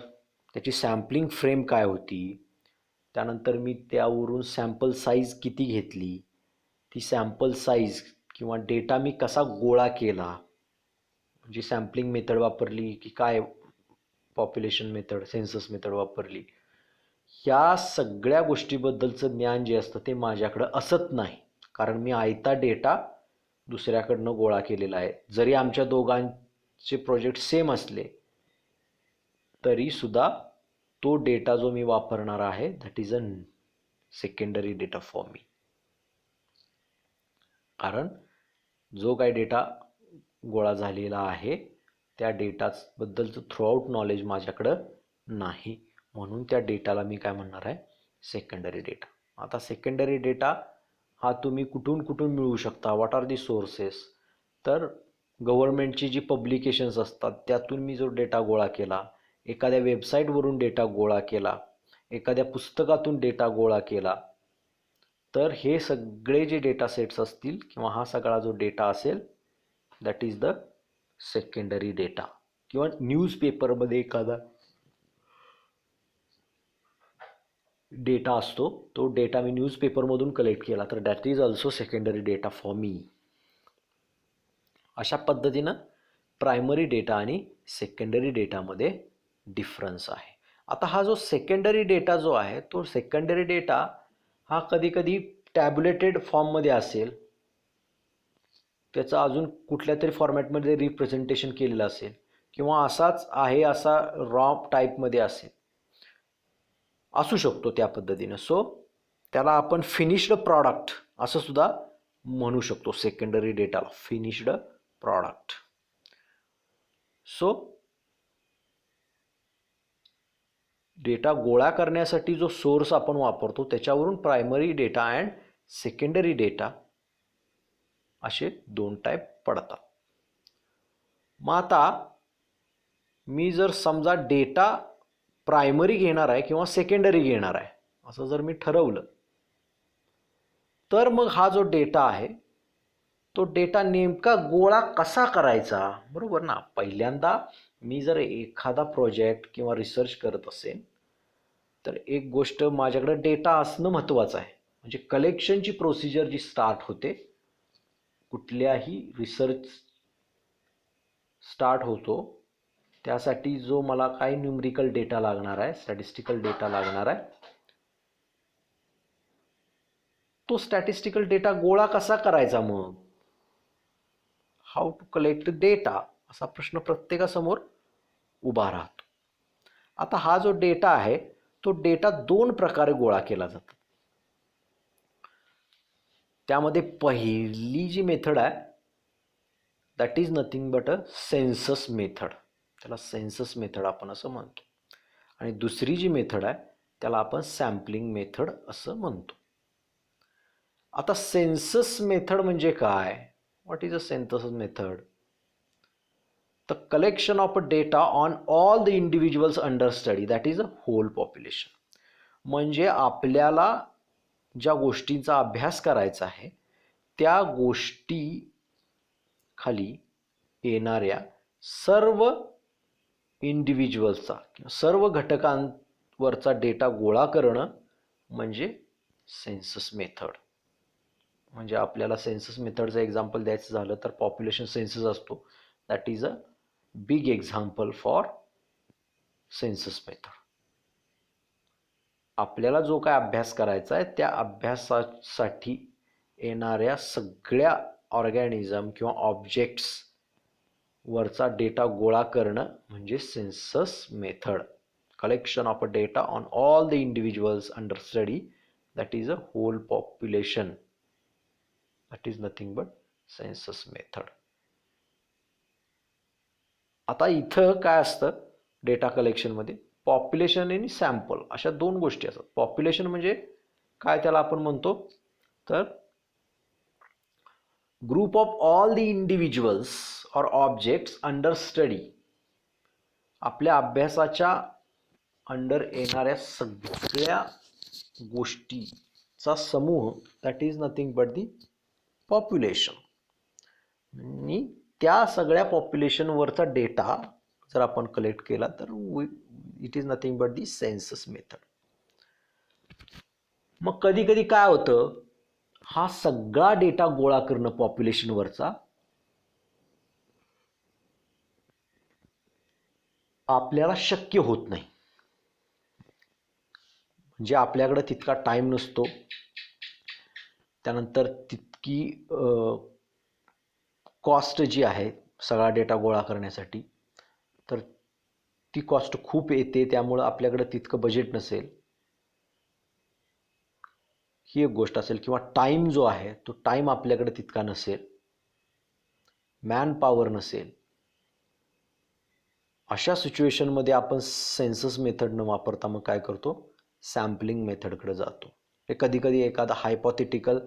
त्याची सॅम्पलिंग फ्रेम काय होती, त्यानंतर मी त्यावरून सॅम्पल साईज किती घेतली, ती सॅम्पल साईज किंवा डेटा मी कसा गोळा केला, म्हणजे सॅम्पलिंग मेथड वापरली की काय पॉप्युलेशन मेथड सेन्सस मेथड वापरली, ह्या सगळ्या गोष्टीबद्दलचं ज्ञान जे असतं ते माझ्याकडं असत नाही. कारण मी आयता डेटा दुसऱ्याकडनं गोळा केलेला आहे. जरी आमच्या दोघांचे प्रोजेक्ट सेम असले तरी सुद्धा तो डेटा जो मी वापरणार आहे that is a secondary data for मी. कारण जो काय डेटा गोळा झालेला आहे त्या डेटाबद्दलचं थ्रूआउट नॉलेज माझ्याकडं नाही, म्हणून त्या डेटाला मी काय म्हणणार आहे सेकंडरी डेटा. आता सेकंडरी डेटा हा तुम्ही कुठून कुठून मिळवू शकता, व्हॉट आर दी सोर्सेस, तर गव्हर्नमेंटची जी पब्लिकेशन्स असतात त्यातून मी जो डेटा गोळा केला, एखाद्या वेबसाईटवरून डेटा गोळा केला, एखाद्या पुस्तकातून डेटा गोळा केला, तर हे सगळे जे डेटा सेट्स असतील किंवा हा सगळा जो डेटा असेल that is the secondary data. किंवा न्यूजपेपरमध्ये एखादा डेटा असतो, तो डेटा मी न्यूजपेपरमधून कलेक्ट केला तर that is also secondary data for मी. अशा पद्धतीनं प्रायमरी डेटा आणि सेकंडरी डेटामध्ये डिफरन्स आहे. आता हा जो सेकंडरी डेटा जो आहे तो सेकंडरी डेटा हा कधी कधी टॅब्युलेटेड फॉर्ममध्ये असेल, त्याचं अजून कुठल्या तरी फॉर्मॅटमध्ये रिप्रेझेंटेशन केलेलं असेल, किंवा असाच आहे असा रॉ टाईपमध्ये असेल, असू शकतो त्या पद्धतीनं. सो त्याला आपण फिनिश्ड प्रॉडक्ट असं सुद्धा म्हणू शकतो, सेकंडरी डेटाला फिनिश्ड प्रॉडक्ट. सो डेटा गोळा करण्यासाठी जो सोर्स आपण वापरतो त्याच्यावरून primary data and secondary data असे दोन टाईप पडतात. मग आता मी जर समजा डेटा प्रायमरी घेणार आहे किंवा सेकंडरी घेणार आहे असं जर मी ठरवलं, तर मग हा जो डेटा आहे तो डेटा नेमका गोळा कसा करायचा, बरोबर ना. पहिल्यांदा मी जर एखादा प्रोजेक्ट किंवा रिसर्च करत असेल तर एक गोष्ट माझ्याकडे डेटा असणं महत्त्वाचं आहे. म्हणजे कलेक्शनची प्रोसिजर जी स्टार्ट होते, कुठल्याही रिसर्च स्टार्ट होतो त्यासाठी जो मला काही न्यूमरिकल डेटा लागणार आहे, स्टॅटिस्टिकल डेटा लागणार आहे, तो स्टॅटिस्टिकल डेटा गोळा कसा करायचा, मग हाऊ टू कलेक्ट डेटा असा प्रश्न प्रत्येकासमोर उभा राहतो. आता हा जो डेटा आहे तो डेटा दोन प्रकारे गोळा केला जातो. त्यामध्ये पहिली जी मेथड आहे that is nothing but a census method, त्याला सेन्सस मेथड आपण असं म्हणतो. आणि दुसरी जी मेथड आहे त्याला आपण सॅम्पलिंग मेथड असं म्हणतो. आता सेन्सस मेथड म्हणजे काय, what is a census method? The collection of data on all the individuals under study that is a whole population. म्हणजे आपल्याला ज्या गोष्टींचा अभ्यास करायचा आहे त्या गोष्टी खाली येणाऱ्या सर्व इंडिव्हिज्युअल्सचा किंवा सर्व घटकांवरचा डेटा गोळा करणं म्हणजे सेन्सस मेथड. म्हणजे आपल्याला सेन्सस मेथडचं एक्झाम्पल द्यायचं झालं तर पॉप्युलेशन सेन्सस असतो, that is a big example for census method. आपल्याला जो काय अभ्यास करायचा आहे त्या अभ्यासासाठी येणाऱ्या सगळ्या ऑर्गॅनिझम किंवा ऑब्जेक्ट्स वरचा डेटा गोळा करणं म्हणजे census method. Collection of a data on all the individuals under study that is a whole population that is nothing but census method. आता इथं काय असतं डेटा कलेक्शनमध्ये, पॉप्युलेशन आणि सॅम्पल अशा दोन गोष्टी असतात. पॉप्युलेशन म्हणजे काय त्याला आपण म्हणतो तर group of all the individuals or objects under study. आपल्या अभ्यासाच्या अंडर येणाऱ्या सगळ्या गोष्टीचा समूह that is nothing but the population. आणि त्या सगळ्या पॉप्युलेशनवरचा डेटा जर आपण कलेक्ट केला तर it is nothing but the census method. मग कधी कधी काय होतं, हा सगळा डेटा गोळा करणं पॉप्युलेशनवरचा आपल्याला शक्य होत नाही. म्हणजे आपल्याकडे तितका टाईम नसतो, त्यानंतर तितकी कॉस्ट जी आहे सगळा डेटा गोळा करण्यासाठी तर ती कॉस्ट खूप येते, त्यामुळं आपल्याकडे तितकं बजेट नसेल, ही एक गोष्ट असेल. किंवा टाईम जो आहे तो टाईम आपल्याकडे तितका नसेल, मॅन पॉवर नसेल. अशा सिच्युएशनमध्ये आपण सेन्सस मेथड न वापरता मग काय करतो, सॅम्पलिंग मेथडकडे जातो. हे कधी कधी एखादा हायपोथेटिकल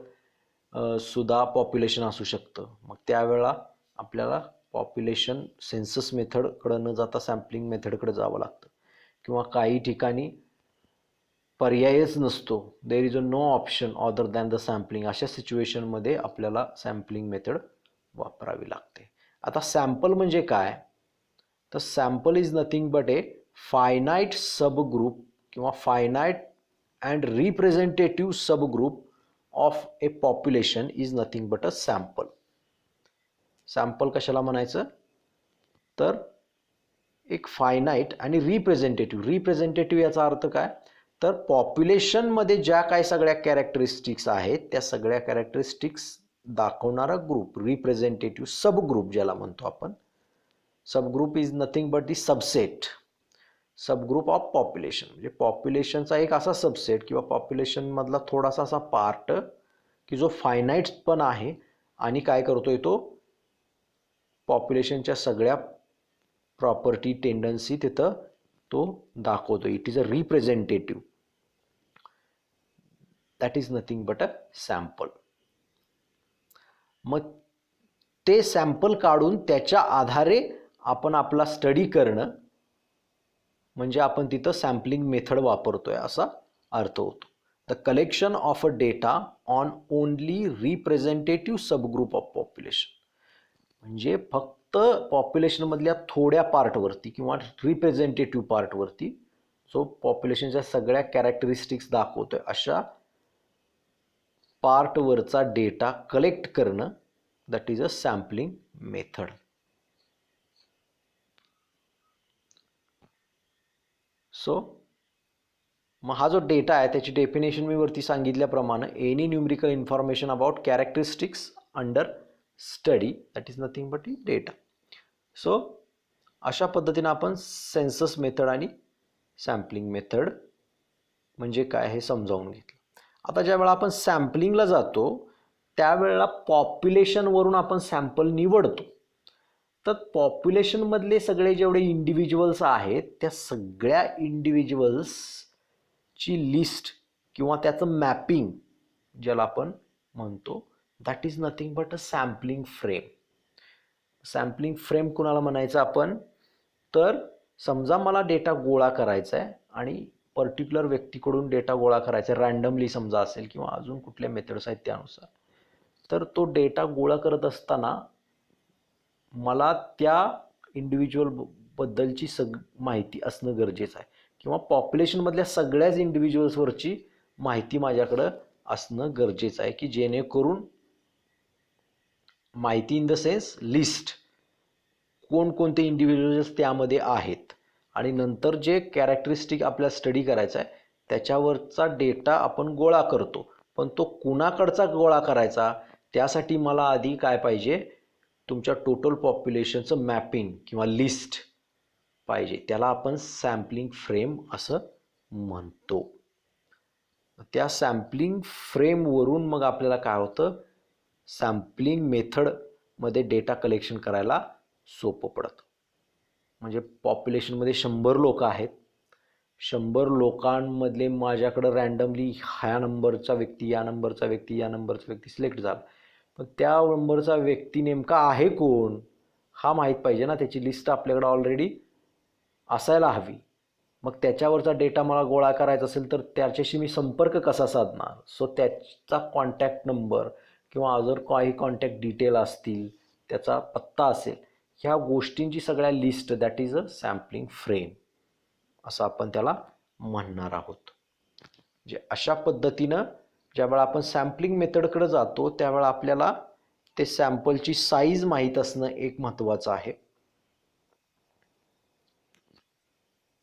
सुद्धा पॉप्युलेशन असू शकतं. मग त्यावेळेला आपल्याला पॉप्युलेशन सेन्सस मेथडकडे न जाता सॅम्पलिंग मेथडकडे जावं लागतं, किंवा काही ठिकाणी पर्यायच नसतो, there is a no option other than the sampling, अशा सिच्युएशनमध्ये आपल्याला सॅम्पलिंग मेथड वापरावी लागते. आता सॅम्पल म्हणजे काय, तर sample is nothing but a finite subgroup किंवा finite and representative subgroup of a population is nothing but a sample. Sample कशाला म्हणायचं, तर एक फायनाईट आणि रिप्रेझेंटेटिव्ह याचा अर्थ काय, तर पॉप्युलेशनमध्ये ज्या काही सगळ्या कॅरेक्टरिस्टिक्स आहेत त्या सगळ्या कॅरेक्टरिस्टिक्स दाखवणारा ग्रुप, रिप्रेझेंटेटिव्ह सबग्रुप ज्याला म्हणतो आपण. Subgroup is nothing but the subgroup of population, म्हणजे पॉप्युलेशनचा एक असा सबसेट किंवा पॉप्युलेशनमधला थोडासा असा पार्ट की जो फायनाईट पण आहे आणि काय करतोय, तो पॉप्युलेशनच्या सगळ्या प्रॉपर्टी टेंडन्सी तिथं तो दाखवतो. It is a representative, that is nothing but a sample. मग ते सॅम्पल काढून त्याच्या आधारे आपण आपला स्टडी करणं म्हणजे आपण तिथं सॅम्पलिंग मेथड वापरतोय असा अर्थ होतो. The collection of a data on only representative subgroup of population, म्हणजे फक्त पॉप्युलेशनमधल्या थोड्या पार्टवरती किंवा रिप्रेझेंटेटिव्ह पार्टवरती जो पॉप्युलेशनच्या सगळ्या कॅरेक्टरिस्टिक्स दाखवतोय अशा पार्टवरचा डेटा कलेक्ट करणं, that is a sampling method. So मग हा जो डेटा आहे त्याची डेफिनेशन मी वरती सांगितल्याप्रमाणे, any numerical information about characteristics under study, that is nothing but data. So अशा पद्धतीने आपण सेन्सस मेथड आणि सॅम्पलिंग मेथड म्हणजे काय हे समजावून घेतलं. आता ज्या वेळा आपण सॅम्पलिंगला जातो त्यावेळेला पॉप्युलेशनवरून आपण सॅम्पल निवडतो. तर पॉप्युलेशनमधले सगळे जेवढे इंडिव्हिज्युअल्स आहेत त्या सगळ्या इंडिव्हिज्युअल्सची लिस्ट किंवा त्याचं मॅपिंग ज्याला आपण म्हणतो, that is nothing but a sampling frame. Sampling frame कुणाला म्हणायचं आपण, तर समजा मला डेटा गोळा करायचा आहे आणि पर्टिक्युलर व्यक्तीकडून डेटा गोळा करायचा आहे, रँडमली समजा असेल किंवा अजून कुठल्या मेथड्स आहेत त्यानुसार, तर तो डेटा गोळा करत असताना मला त्या इंडिव्हिज्युअल बद्दलची माहिती असणं गरजेचं आहे किंवा पॉप्युलेशनमधल्या सगळ्याच इंडिव्हिज्युअल्सवरची माहिती माझ्याकडं असणं गरजेचं आहे, की जेणेकरून माहिती इन द सेन्स लिस्ट, कोणकोणते इंडिव्हिज्युअल्स त्यामध्ये आहेत आणि नंतर जे कॅरेक्टरिस्टिक आपल्याला स्टडी करायचा आहे त्याच्यावरचा डेटा आपण गोळा करतो. पण तो कुणाकडचा गोळा करायचा, त्यासाठी मला आधी काय पाहिजे, तुमच्या टोटल पॉप्युलेशनचं मॅपिंग किंवा लिस्ट पाहिजे. त्याला आपण सॅम्पलिंग फ्रेम असं म्हणतो. त्या सॅम्पलिंग फ्रेमवरून मग आपल्याला काय होतं, सॅम्पलिंग मेथडमध्ये डेटा कलेक्शन करायला सोपं पडतं. म्हणजे पॉप्युलेशनमध्ये 100 लोक आहेत, 100 लोकांमधले माझ्याकडं रँडमली ह्या नंबरचा व्यक्ती, या नंबरचा व्यक्ती, या नंबरचा व्यक्ती सिलेक्ट झाला, पण त्या नंबरचा व्यक्ती नेमका आहे कोण हा माहीत पाहिजे ना, त्याची लिस्ट आपल्याकडे ऑलरेडी असायला हवी. मग त्याच्यावरचा डेटा मला गोळा करायचा असेल तर त्याच्याशी मी संपर्क कसा साधणार. सो त्याचा कॉन्टॅक्ट नंबर किंवा अजून काही कॉन्टॅक्ट डिटेल असतील, त्याचा पत्ता असेल, ह्या गोष्टींची सगळ्या list, that is a sampling frame असं आपण त्याला म्हणणार आहोत. जे अशा पद्धतीनं ज्यावेळा आपण सॅम्पलिंग मेथडकडे जातो त्यावेळा आपल्याला ते सॅम्पलची साईज माहीत असणं एक महत्त्वाचं आहे.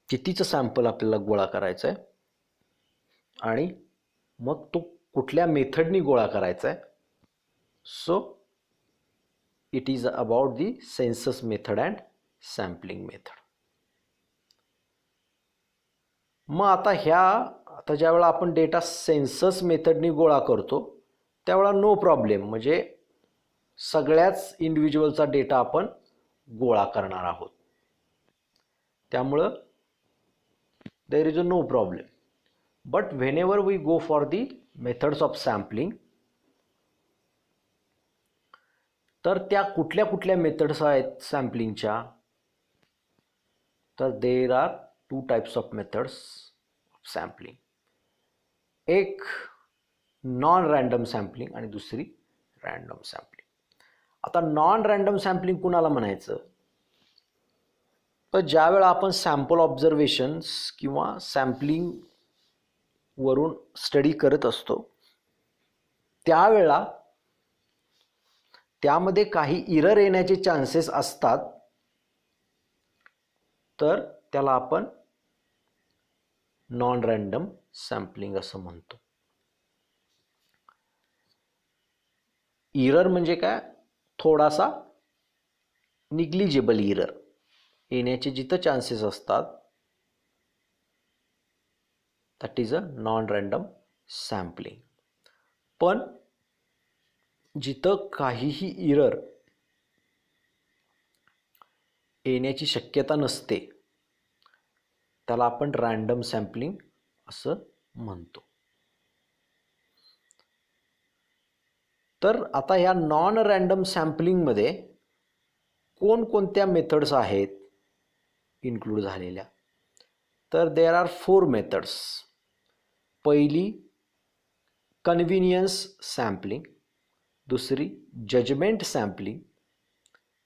कितीचं सॅम्पल आपल्याला गोळा करायचं आहे आणि मग तो कुठल्या मेथडनी गोळा करायचा आहे. So it is about the census method and sampling method. मग आता ज्यावेळा आपण डेटा सेन्सस मेथडनी गोळा करतो त्यावेळा नो प्रॉब्लेम, म्हणजे सगळ्याच इंडिव्हिज्युअलचा डेटा आपण गोळा करणार आहोत, त्यामुळं there is a no problem. But whenever we go for the methods of sampling, तर त्या कुठल्या कुठल्या मेथड्स आहेत सॅम्पलिंगच्या, तर there are 2 types of methods of sampling. एक नॉन रँडम सॅम्पलिंग आणि दुसरी रँडम सॅम्पलिंग. आता नॉन रँडम सॅम्पलिंग कुणाला म्हणायचं, तर ज्या वेळा आपण सॅम्पल ऑब्झर्वेशन्स किंवा सॅम्पलिंग वरून स्टडी करत असतो त्यावेळा त्यामध्ये काही इरर येण्याचे चान्सेस असतात, तर त्याला आपण नॉन रँडम सॅम्पलिंग असं म्हणतो. इरर म्हणजे काय, थोडासा निग्लिजिबल इरर येण्याचे जिथं चान्सेस असतात that is a non random sampling. पण जिथं काहीही इरर येण्याची शक्यता नसते त्याला आपण रँडम सॅम्पलिंग असं म्हणतो. तर आता ह्या नॉन रँडम सॅम्पलिंगमध्ये कोणकोणत्या मेथड्स आहेत इन्क्लूड झालेल्या, तर देर आर 4 मेथड्स. पहिली कन्व्हिनियन्स सॅम्पलिंग, दुसरी जजमेंट सॅम्पलिंग,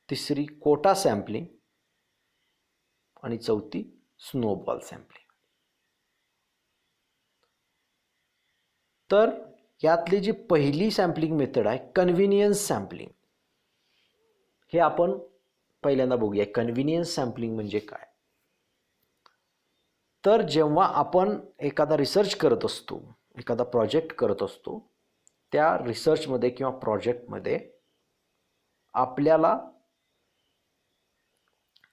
तिसरी कोटा सॅम्पलिंग आणि चौथी स्नोबॉल सॅम्पलिंग. तर यातली जी पहिली सॅम्पलिंग मेथड आहे कन्व्हिनियन्स सॅम्पलिंग, हे आपण पहिल्यांदा बघूया. कन्व्हिनियन्स सॅम्पलिंग म्हणजे काय, तर जेव्हा आपण एखादा रिसर्च करत असतो, एखादा प्रोजेक्ट करत असतो, त्या रिसर्चमध्ये किंवा प्रोजेक्टमध्ये आपल्याला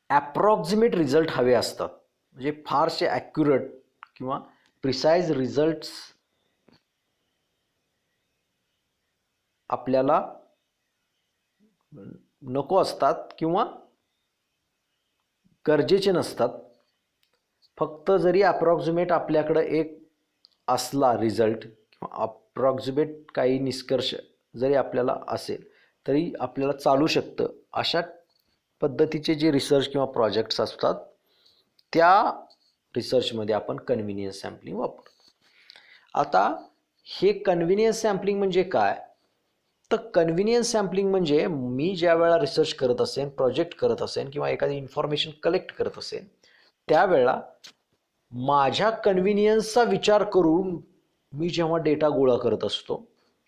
ॲप्रॉक्सिमेट रिझल्ट हवे असतात, म्हणजे फारसे ॲक्युरेट किंवा प्रिसाइज रिझल्ट्स आपल्याला नको असतात किंवा गरजेचे नसतात. फक्त जरी अप्रॉक्सिमेट आपल्याकडं एक असला रिझल्ट किंवा अप्रॉक्सिमेट काही निष्कर्ष जरी आपल्याला असेल तरी आपल्याला चालू शकतं. अशा पद्धतीचे जे रिसर्च किंवा प्रोजेक्ट्स असतात त्या रिसर्चमध्ये आपण कन्व्हिनियन्स सॅम्पलिंग वापरतो. आता हे कन्व्हिनियन्स सॅम्पलिंग म्हणजे काय, तर कन्व्हिनियन्स सॅम्पलिंग म्हणजे मी ज्या वेळा रिसर्च करत असेन, प्रोजेक्ट करत असेन किंवा एखादी इन्फॉर्मेशन कलेक्ट करत असेन त्यावेळा माझ्या कन्व्हिनियन्सचा विचार करून मी जेव्हा डेटा गोळा करत असतो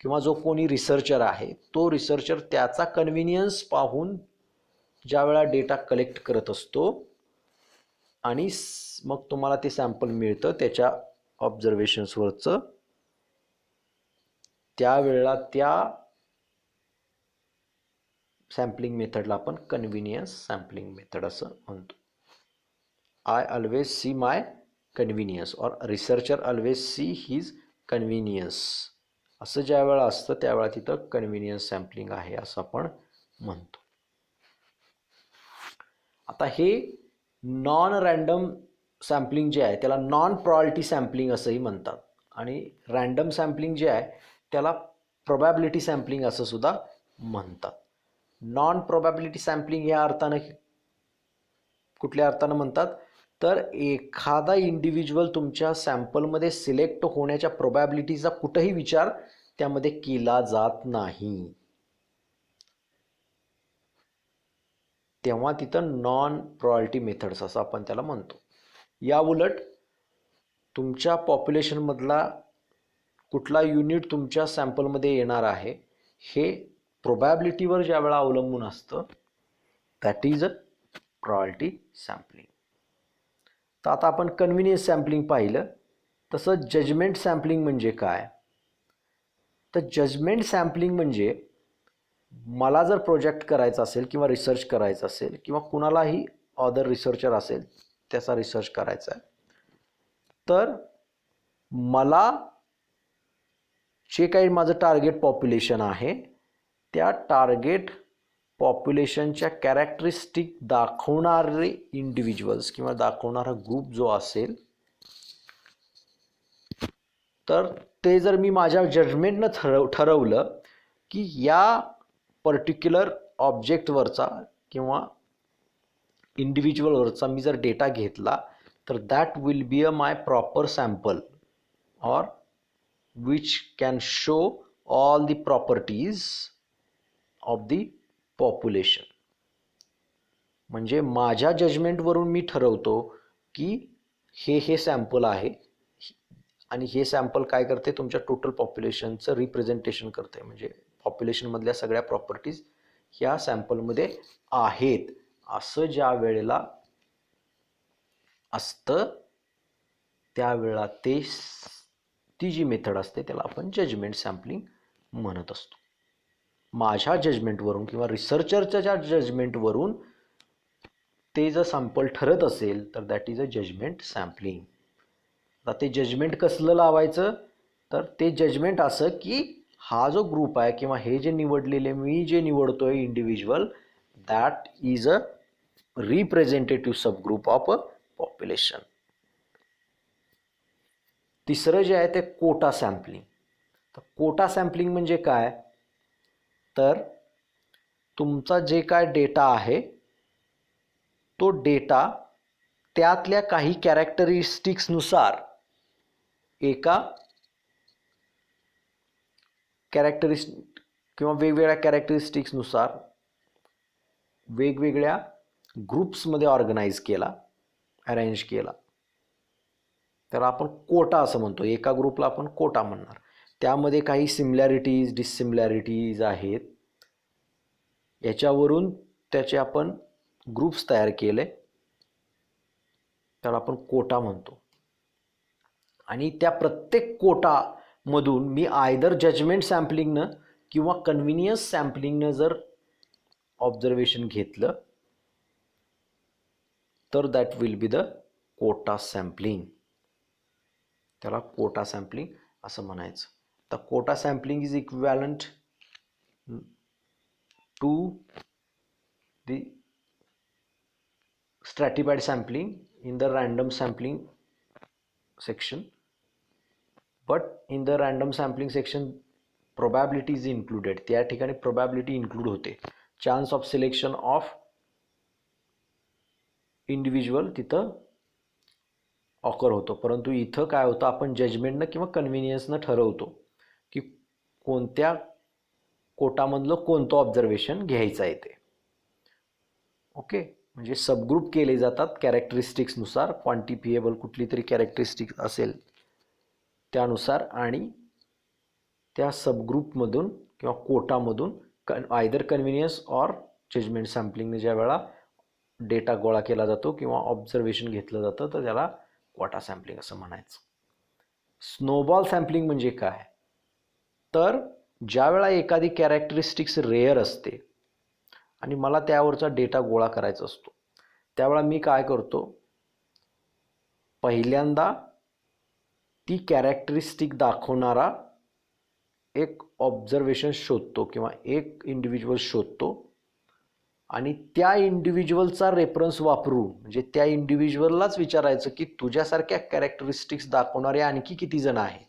किंवा जो कोणी रिसर्चर आहे तो रिसर्चर त्याचा कन्व्हिनियन्स पाहून ज्या वेळा डेटा कलेक्ट करत असतो आणि मग तुम्हाला ते सॅम्पल मिळतं त्याच्या ऑब्झर्वेशन्सवरचं, त्यावेळेला त्या सॅम्पलिंग मेथडला आपण कन्व्हिनियन्स सॅम्पलिंग मेथड असं म्हणतो. I always see my convenience or researcher always see his convenience असं ज्या वेळा असतं त्यावेळा तिथं कन्व्हिनियन्स सॅम्पलिंग आहे असं आपण म्हणतो. आता हे नॉन रँडम सॅम्पलिंग जे आहे त्याला नॉन प्रोबॅबिलिटी सॅम्पलिंग असंही म्हणतात आणि रँडम सॅम्पलिंग जे आहे त्याला प्रोबॅबिलिटी सॅम्पलिंग असं सुद्धा म्हणतात. नॉन प्रोबॅबिलिटी सॅम्पलिंग या अर्थानं कुठल्या अर्थानं म्हणतात, तर एखादा इंडिव्हिज्युअल तुमच्या सॅम्पलमध्ये सिलेक्ट होण्याच्या प्रोबॅबिलिटीचा कुठेही विचार त्यामध्ये केला जात नाही, तेव्हा तिथं नॉन प्रोबॅबिलिटी मेथड्स असं आपण त्याला म्हणतो. या उलट तुमच्या पॉप्युलेशनमधला कुठला युनिट तुमच्या सॅम्पलमध्ये येणार आहे हे प्रोबॅबिलिटीवर ज्या वेळा अवलंबून असतं that is a probability sampling. तर आता आपण कन्व्हिनियन्स सॅम्पलिंग पाहिलं, तसं जजमेंट सॅम्पलिंग म्हणजे काय, तर जजमेंट सॅम्पलिंग म्हणजे मला जर प्रोजेक्ट करायचा असेल किंवा रिसर्च करायचा असेल किंवा कुणालाही अदर रिसर्चर असेल त्याचा रिसर्च करायचा आहे, तर मला जे काही माझं टार्गेट पॉप्युलेशन आहे त्या टार्गेट पॉप्युलेशनच्या कॅरेक्टरिस्टिक दाखवणारे इंडिव्हिज्युअल्स किंवा दाखवणारा ग्रुप जो असेल तर ते जर मी माझ्या जजमेंटनं ठरवलं की या पर्टिक्युलर ऑब्जेक्टवरचा किंवा इंडिव्हिज्युअलवरचा मी जर डेटा घेतला तर that will be a my proper sample or which can show all the properties of the population. म्हणजे माझ्या जजमेंटवरून मी ठरवतो की हे सॅम्पल आहे आणि हे सॅम्पल काय करते, तुमच्या टोटल पॉप्युलेशनचं रिप्रेझेंटेशन करते. म्हणजे पॉप्युलेशनमधल्या सगळ्या प्रॉपर्टीज ह्या सॅम्पलमध्ये आहेत असं ज्या वेळेला असतं त्यावेळेला ती जी मेथड असते त्याला आपण जजमेंट सॅम्पलिंग म्हणत असतो. माझ्या जजमेंटवरून किंवा रिसर्चरच्या ज्या जजमेंटवरून ते जर सॅम्पल ठरत असेल तर that is a judgement sampling. आता ते जजमेंट कसलं लावायचं, तर ते जजमेंट असं की हा जो ग्रुप आहे किंवा हे जे निवडलेले मी जे निवडतोय individual, that is a representative subgroup of a population. तिसरं जे आहे ते कोटा सॅम्पलिंग. तर कोटा सॅम्पलिंग म्हणजे काय, तर तुमचा जे काय डेटा आहे तो डेटा त्यातल्या काही कॅरेक्टरिस्टिक्सनुसार एका किंवा वेगवेगळ्या कॅरेक्टरिस्टिक्सनुसार वेगवेगळ्या ग्रुप्समध्ये ऑर्गनाईज केला, अरेंज केला. त्याला आपण कोटा असं म्हणतो. एका ग्रुपला आपण कोटा म्हणणार. त्यामध्ये काही सिमिलॅरिटीज डिसिमिलॅरिटीज आहेत, याच्यावरून त्याचे आपण ग्रुप्स तयार केले, त्याला आपण कोटा म्हणतो. आणि त्या प्रत्येक कोटामधून मी आयदर जजमेंट सॅम्पलिंगनं किंवा कन्व्हिनियन्स सॅम्पलिंगनं जर ऑब्झर्वेशन घेतलं तर that will be the quota sampling. त्याला कोटा सॅम्पलिंग असं म्हणायचं. तर quota sampling is equivalent to the stratified sampling in the random sampling section, but in the random sampling section probability is included. त्या ठिकाणी probability include होते. chance of selection of individual तिथं occur होतो. परंतु इथं काय होतं, आपण जजमेंटनं किंवा कन्व्हिनियन्सनं ठरवतो की कोणत्या कोटामधलं कोणतं ऑब्झर्वेशन घ्यायचं आहे ते. ओके, म्हणजे सबग्रुप केले जातात कॅरेक्टरिस्टिक्सनुसार, क्वांटिफिएबल कुठली तरी कॅरेक्टरिस्टिक असेल त्यानुसार, आणि त्या सबग्रुपमधून किंवा कोटामधून आयदर कन्व्हिनियन्स ऑर जजमेंट सॅम्पलिंगने ज्या वेळा डेटा गोळा केला जातो किंवा ऑब्झर्वेशन घेतलं जातं तर त्याला कोटा सॅम्पलिंग असं म्हणायचं. स्नोबॉल सॅम्पलिंग म्हणजे काय, तर ज्या वेळा एखादी कॅरेक्टरिस्टिक्स रेअर असते आणि मला त्यावरचा डेटा गोळा करायचा असतो, त्यावेळा मी काय करतो, पहिल्यांदा ती कॅरेक्टरिस्टिक दाखवणारा एक ऑब्झर्वेशन शोधतो किंवा एक इंडिव्हिज्युअल शोधतो आणि त्या इंडिव्हिज्युअलचा रेफरन्स वापरून, म्हणजे त्या इंडिव्हिज्युअललाच विचारायचं की तुझ्यासारख्या कॅरेक्टरिस्टिक्स दाखवणारे आणखी किती जण आहेत.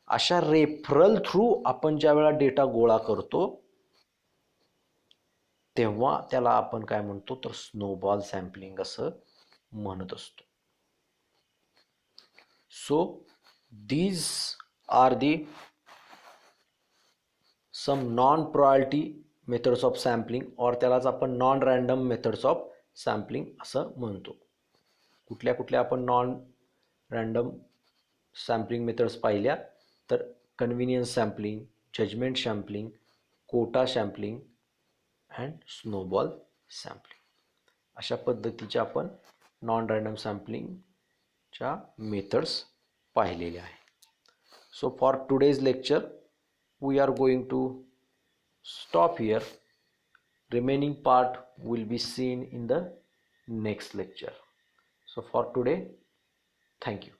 अशा रेफरल थ्रू आपण ज्या वेळा डेटा गोळा करतो तेव्हा त्याला आपण काय म्हणतो, तर स्नोबॉल सॅम्पलिंग असं म्हणत असतो. So these are the some non probability methods of sampling, और त्यालाच आपण non random methods of sampling असं म्हणतो. कुठल्या कुठल्या आपण नॉन रँडम सॅम्पलिंग मेथड्स पाहिल्या, तर convenience sampling, judgement sampling, quota sampling and snowball sampling. अशा पद्धतीचे आपण नॉन रँडम सॅम्पलिंगच्या मेथड्स पाहिलेल्या आहे. So for today's lecture we are going to stop here. Remaining part will be seen in the next lecture. So for today, thank you.